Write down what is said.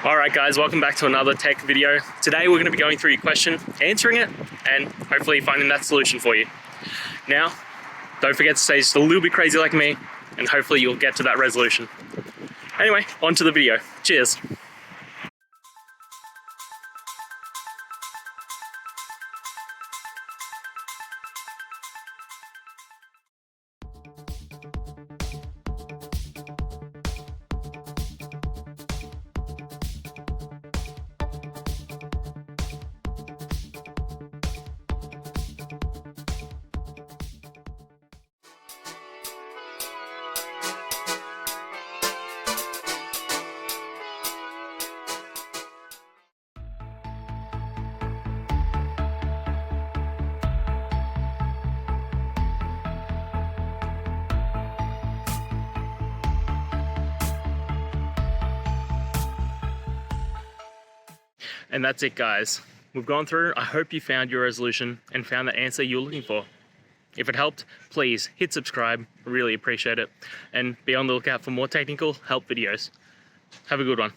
Alright guys, welcome back to another tech video. Today we're going to be going through your question, answering it, and hopefully finding that solution for you. Now, don't forget to stay just a little bit crazy like me, and hopefully you'll get to that resolution. Anyway, on to the video. Cheers. And that's it guys. We've gone through. I hope you found your resolution and found the answer you were looking for. If it helped, please hit subscribe. Really appreciate it. And be on the lookout for more technical help videos. Have a good one.